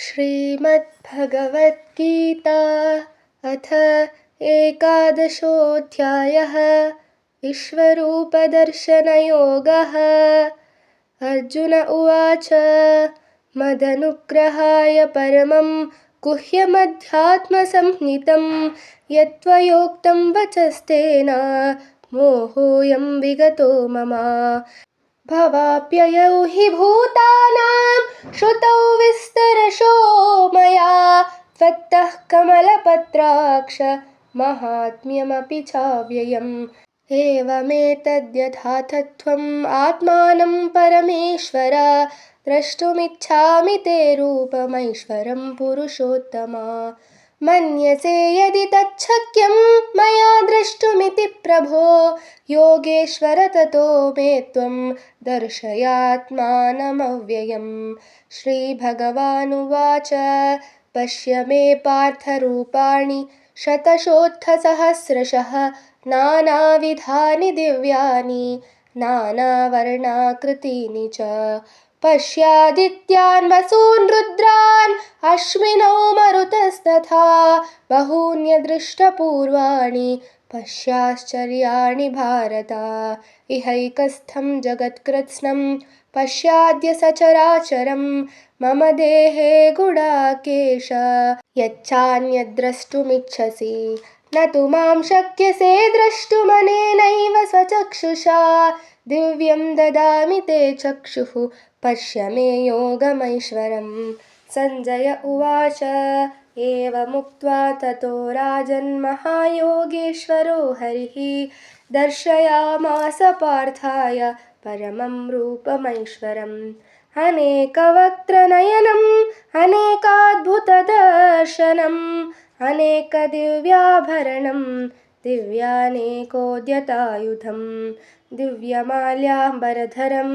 श्रीमद्भगवद्गीता अथ एकादशोऽध्यायः। विश्वरूपदर्शनयोगः। अर्जुन उवाच मदनुग्रहाय परमं गुह्यमध्यात्मसंज्ञितं यत्त्वयोक्तं वचस्तेन मोहोऽयं विगतो मम। भवाप्ययौ हि भूतानां श्रुतौ विस्तरशो मया त्वत्तः कमलपत्राक्ष माहात्म्यमपि चाव्ययम्। एवमेतद्यथाथत्वम् आत्मानं परमेश्वर द्रष्टुमिच्छामि ते रूपमैश्वरं पुरुषोत्तम। मन्यसे यदि तच्छक्यं मया द्रष्टुमिति प्रभो योगेश्वर ततो मे त्वं दर्शयात्मानमव्ययम्। श्रीभगवानुवाच पश्य मे पार्थरूपाणि शतशोत्थसहस्रशः नानाविधानि दिव्यानि नानावर्णाकृतीनि च। पश्यादित्यान् वसून् रुद्रान् अश्विनौ मरुतस्तथा बहून्यदृष्टपूर्वाणि पश्याश्चर्याणि भारत। इहैकस्थं जगत्कृत्स्नं पश्याद्य सचराचरं मम देहे गुडाकेश यच्चान्यद्द्रष्टुमिच्छसि न तु मां शक्यसे द्रष्टुमनेनैव स्वचक्षुषा। दिव्यं ददामि ते चक्षुः पश्य मे योगमैश्वरम्। सञ्जय उवाच एवमुक्त्वा ततो राजन्महायोगेश्वरो हरिः दर्शयामास पार्थाय परमं रूपमैश्वरम्। अनेकवक्त्रनयनम् अनेकाद्भुतदर्शनम् अनेकदिव्याभरणं दिव्यानेकोद्यतायुधं दिव्यमाल्याम्बरधरं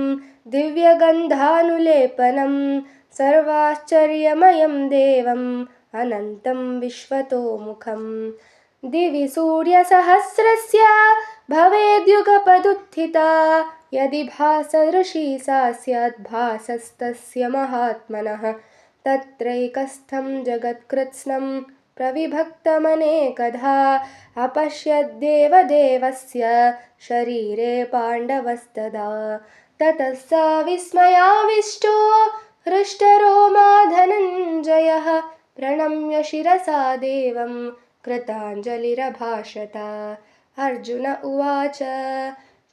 दिव्यगन्धानुलेपनं सर्वाश्चर्यमयं देवम् अनन्तं विश्वतोमुखं। दिवि सूर्यसहस्रस्य भवेद्युगपदुत्थिता यदि भासदृशी सा स्यात् भासस्तस्य महात्मनः। तत्रैकस्थं जगत्कृत्स्नं प्रविभक्तमनेकधा अपश्यद्देवदेवस्य शरीरे पाण्डवस्तदा। ततः स विस्मयाविष्टो हृष्टरोमा धनञ्जयः प्रणम्य शिरसा देवं कृताञ्जलिरभाषत। अर्जुन उवाच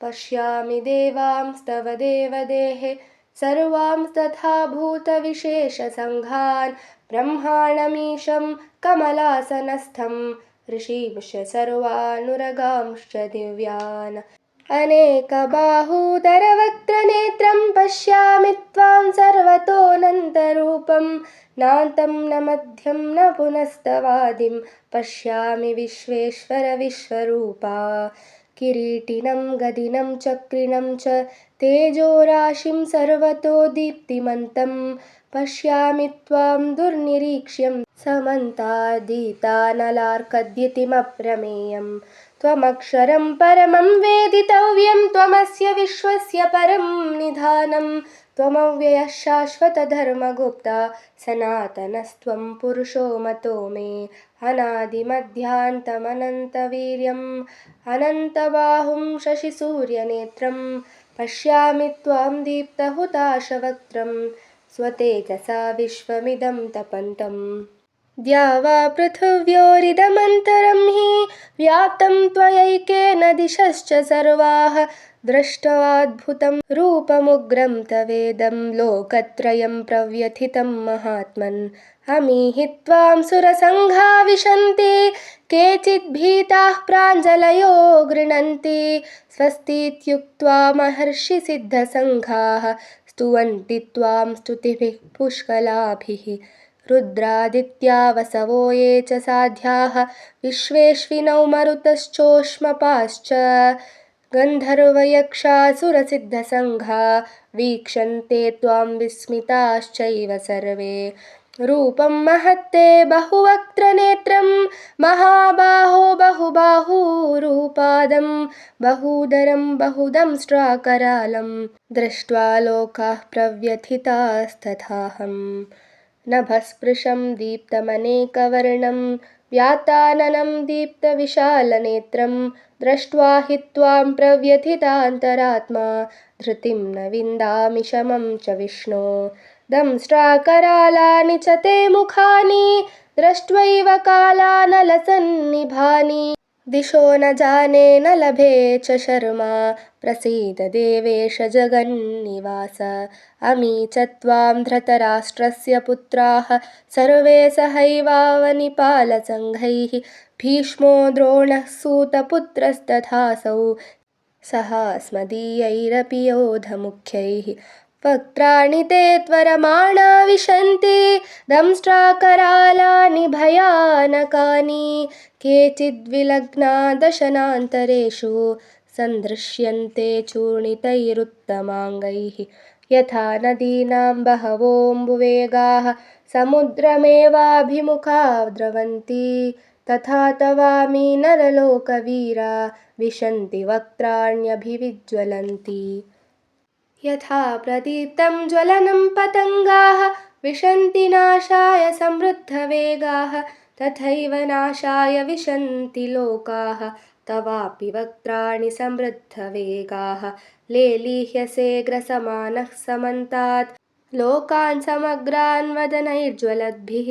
पश्यामि देवांस्तव देवदेहे सर्वांस्तथा भूतविशेषसङ्घान् ब्रह्माणमीशं कमलासनस्थं ऋषींश्च सर्वानुरगांश्च दिव्यान्। अनेकबाहूदरवक्त्रनेत्रं पश्यामि त्वां सर्वतोऽनन्तरूपं नान्तं न मध्यं न पुनस्तवादिं पश्यामि विश्वेश्वर विश्वरूपा। किरीटिनं गदिनं चक्रिणं च तेजोराशिं सर्वतो दीप्तिमन्तं पश्यामि त्वां दुर्निरीक्ष्यं समन्ताद्दीप्तानलार्कद्युतिमप्रमेयम्। त्वमक्षरं परमं वेदितव्यं त्वमस्य विश्वस्य परं निधानं त्वमव्ययः शाश्वतधर्मगुप्ता सनातनस्त्वं पुरुषो मतो मे। अनादिमध्यान्तमनन्तवीर्यम् अनन्तबाहुं शशिसूर्यनेत्रं पश्यामि त्वां दीप्तहुताशवक्त्रं स्वतेजसा विश्वमिदं तपन्तम्। द्या वा पृथिव्योरिदमन्तरं हि व्याप्तं त्वयैकेन दिशश्च सर्वाः दृष्ट्वाद्भुतं रूपमुग्रं तवेदं लोकत्रयं प्रव्यथितं महात्मन्। अमीहि त्वां सुरसङ्घा विशन्ति केचिद्भीताः प्राञ्जलयो गृह्णन्ति स्वस्तीत्युक्त्वा महर्षिसिद्धसङ्घाः स्तुवन्ति त्वां स्तुतिभिः पुष्कलाभिः। रुद्रादित्या वसवो ये च साध्याः विश्वेश्विनौ मरुतश्चोष्मपाश्च गन्धर्वयक्षासुरसिद्धसङ्घा वीक्षन्ते त्वां विस्मिताश्चैव सर्वे। रूपं महत्ते बहुवक्त्रनेत्रं महाबाहो बहुबाहुरूपादं बहूदरं बहुदंष्ट्राकरालं दृष्ट्वा लोकाः प्रव्यथितास्तथाहम्। नभस्पृशं दीप्तमनेकवर्णं व्याताननं दीप्तविशालनेत्रं दृष्ट्वा हि त्वां प्रव्यथितान्तरात्मा धृतिं न विन्दामि शमं च विष्णो दंष्ट्राकरालानि च ते मुखानि दृष्ट्वैव कालानलसन्निभानि दिशो न जाने न लभे च शर्मा प्रसीद देवेश जगन्निवास अमी च त्वां धृतराष्ट्रस्य पुत्राः सर्वे सहैवावनिपालसङ्घैः भीष्मो द्रोणः सूतपुत्रस्तथासौ सहास्मदीयैरपि योधमुख्यैः वक्त्राणि ते त्वरमाणा विशन्ति दंष्ट्राकरालानि भयानकानि केचिद्विलग्ना दशनान्तरेषु सन्दृश्यन्ते चूर्णितैरुत्तमाङ्गैः यथा नदीनां बहवोऽम्बुवेगाः समुद्रमेवाभिमुखा द्रवन्ति तथा तवामि नरलोकवीरा विशन्ति वक्त्राण्यभिविज्वलन्ति यथा प्रदीप्तं ज्वलनं पतङ्गाः विशन्ति नाशाय समृद्धवेगाः तथैव नाशाय विशन्ति लोकाः तवापि वक्त्राणि समृद्धवेगाः लेलीह्यसे ग्रसमानः समन्तात् लोकान् समग्रान् वदनैर्ज्वलद्भिः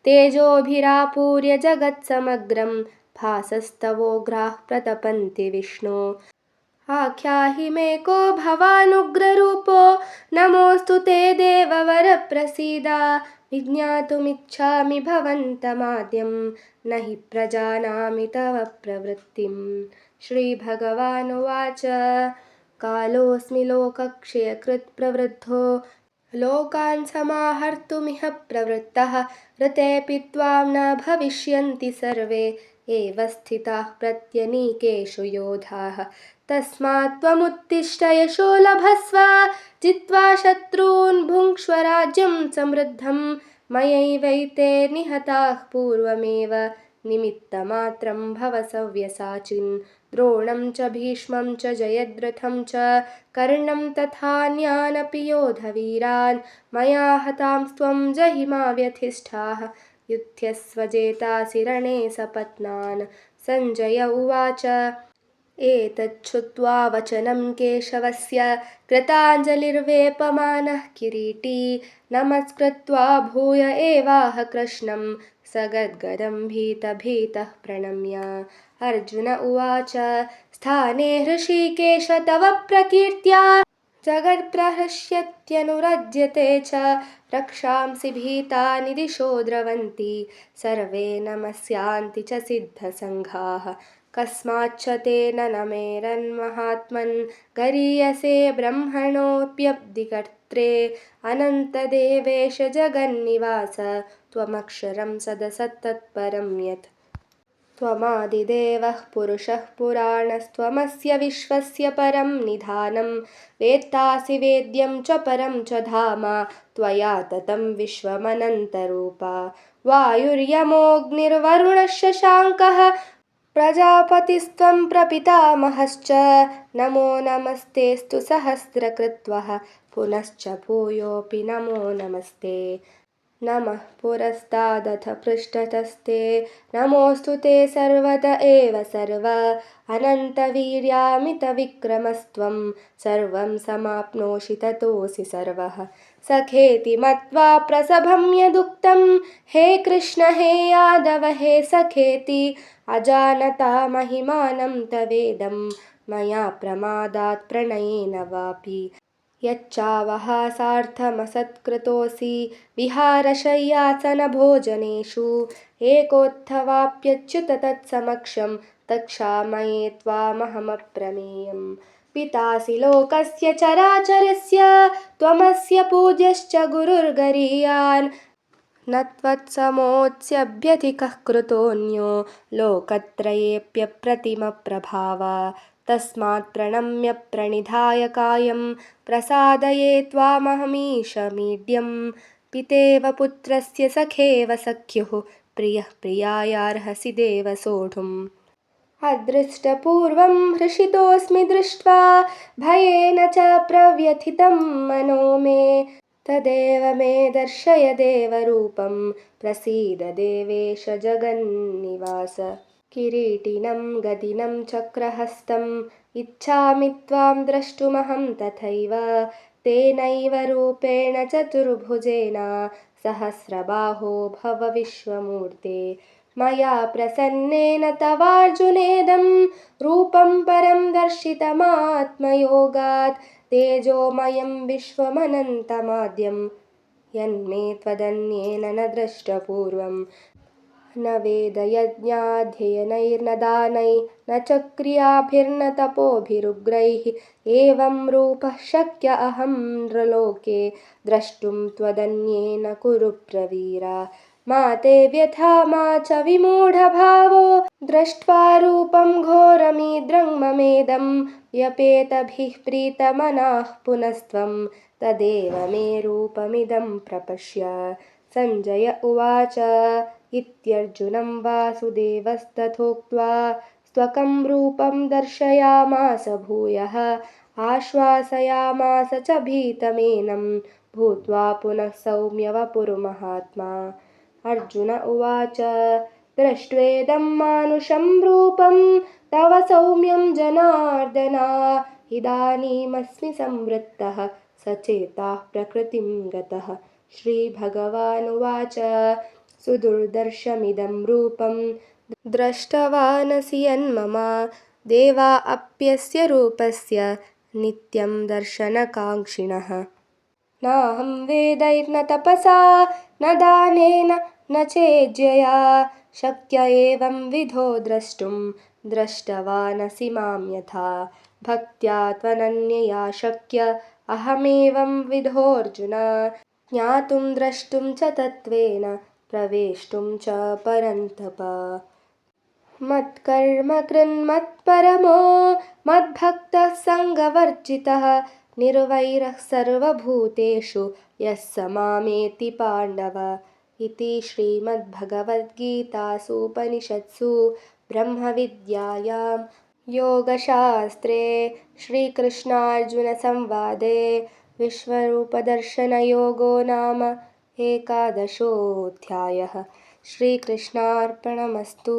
तेजोभिरापूर्य जगत्समग्रं भासस्तवोग्राः प्रतपन्ति विष्णो आख्याहि मे को भवानुग्ररूपो नमोऽस्तु ते देववर प्रसीद विज्ञातुमिच्छामि भवन्तमाद्यं न हि प्रजानामि तव प्रवृत्तिं श्रीभगवानुवाच कालोऽस्मि लोकक्षयकृत् प्रवृद्धो लोकान् समाहर्तुमिह प्रवृत्तः ऋतेऽपि त्वां न भविष्यन्ति सर्वे एव स्थिताः प्रत्यनीकेषु योधाः तस्मात् त्वमुत्तिष्ठ यशो लभस्व जित्वा शत्रून् भुङ्क्ष्व राज्यं समृद्धं मयैवैते निहताः पूर्वमेव निमित्तमात्रं भव सव्यसाचिन् द्रोणं च भीष्मं च जयद्रथं च कर्णं तथान्यानपि योधवीरान् मया हतांस्त्वं जहिमा व्यथिष्ठाः युध्यस्व जेतासि रणे सपत्नान् सञ्जय उवाच एतच्छ्रुत्वा वचनं केशवस्य कृताञ्जलिर्वेपमानः किरीटी नमस्कृत्वा भूय एवाह कृष्णं सगद्गदं भीतः प्रणम्य अर्जुन उवाच स्थाने हृषीकेश तव प्रकीर्त्या जगत्प्रहृष्यत्यनुरज्यते च रक्षांसि भीतानि दिशो द्रवन्ति सर्वे नमस्यान्ति च सिद्धसङ्घाः कस्माच्च तेन न मेरन्महात्मन् गरीयसे ब्रह्मणोऽप्यब्धिकर्त्रे अनन्तदेवेश जगन्निवास त्वमक्षरं सदसत्तत्परं यत् त्वमादिदेवः पुरुषः पुराणस्त्वमस्य विश्वस्य परं निधानं वेत्तासि वेद्यं च परं च धाम त्वया ततं विश्वमनन्तरूपा वायुर्यमोऽग्निर्वरुणः शशाङ्कः प्रजापतिस्त्वं प्रपितामहश्च नमो नमस्तेऽस्तु सहस्रकृत्वः पुनश्च भूयोऽपि नमो नमस्ते नमः पुरस्तादथ पृष्ठतस्ते नमोऽस्तु ते सर्वत एव सर्व अनन्तवीर्यामितविक्रमस्त्वं सर्वं समाप्नोषि ततोऽसि सर्वः सखेति मत्वा प्रसभं यदुक्तं हे कृष्ण हे यादव हे सखेति अजानता महिमानं तवेदं मया प्रमादात् प्रणयेन वापि यच्चावहासार्थमसत्कृतोऽसि विहारशय्यासनभोजनेषु एकोत्थवाप्यच्युत तत्समक्षं तत्क्षामये त्वामहमप्रमेयम् पितासि लोकस्य चराचरस्य त्वमस्य पूज्यश्च गुरुर्गरीयान् न त्वत्समोऽस्यभ्यधिकः कृतोऽन्यो लोकत्रयेऽप्यप्रतिमप्रभाव तस्मात् प्रणम्य प्रणिधाय कायं प्रसादये त्वामहमीशमीड्यं पितेव पुत्रस्य सखेव सख्युः प्रियः प्रियायार्हसि देव सोढुम् अदृष्टपूर्वं हृषितोऽस्मि दृष्ट्वा भयेन च प्रव्यथितं मनो मे तदेव मे दर्शय देवरूपं प्रसीद देवेश जगन्निवास किरीटिनं गदिनं चक्रहस्तम् इच्छामि त्वां द्रष्टुमहं तथैव तेनैव रूपेण चतुर्भुजेन सहस्रबाहो भव विश्वमूर्ते मया प्रसन्नेन तवार्जुनेदं रूपं परं दर्शितमात्मयोगात् तेजोमयं विश्वमनन्तमाद्यं यन्मे त्वदन्येन न दृष्टपूर्वम् न वेदयज्ञाध्ययनैर्न दानै न च क्रियाभिर्न तपोभिरुग्रैः एवं रूपः शक्य अहं नृलोके द्रष्टुं त्वदन्येन कुरु प्रवीर मा ते व्यथा मा च विमूढभावो दृष्ट्वा रूपं घोरमीद्रं ममेदं व्यपेतभिः प्रीतमनाः पुनस्त्वं तदेव मे रूपमिदं प्रपश्य सञ्जय उवाच इत्यर्जुनं वासुदेवस्तथोक्त्वा स्वकं रूपं दर्शयामास भूयः आश्वासयामास च भीतमेनं भूत्वा पुनः सौम्य वपुर्महात्मा अर्जुन उवाच दृष्ट्वेदं मानुषं रूपं तव सौम्यं जनार्दन इदानीमस्मि संवृत्तः सचेताः प्रकृतिं गतः श्रीभगवानुवाच सुदुर्दर्शमिदं रूपं दृष्टवानसि यन्मम देवा अप्यस्य रूपस्य नित्यं दर्शनकाङ्क्षिणः नाहं वेदैर्न तपसा न दानेन न चेज्यया शक्य एवं विधो द्रष्टुं दृष्टवानसि मां यथा भक्त्या त्वनन्यया शक्य अहमेवं विधोऽर्जुन ज्ञातुं द्रष्टुं च तत्त्वेन प्रवेष्टुं च परन्तप मत्कर्म कृन्मत्परमो मद्भक्तः सङ्गवर्जितः निर्वैरः सर्वभूतेषु यः स मामेति पाण्डव इति श्रीमद्भगवद्गीतासूपनिषत्सु ब्रह्मविद्यायां योगशास्त्रे श्रीकृष्णार्जुनसंवादे विश्वरूपदर्शनयोगो नाम एकादशोऽध्यायः। श्रीकृष्णार्पणमस्तु।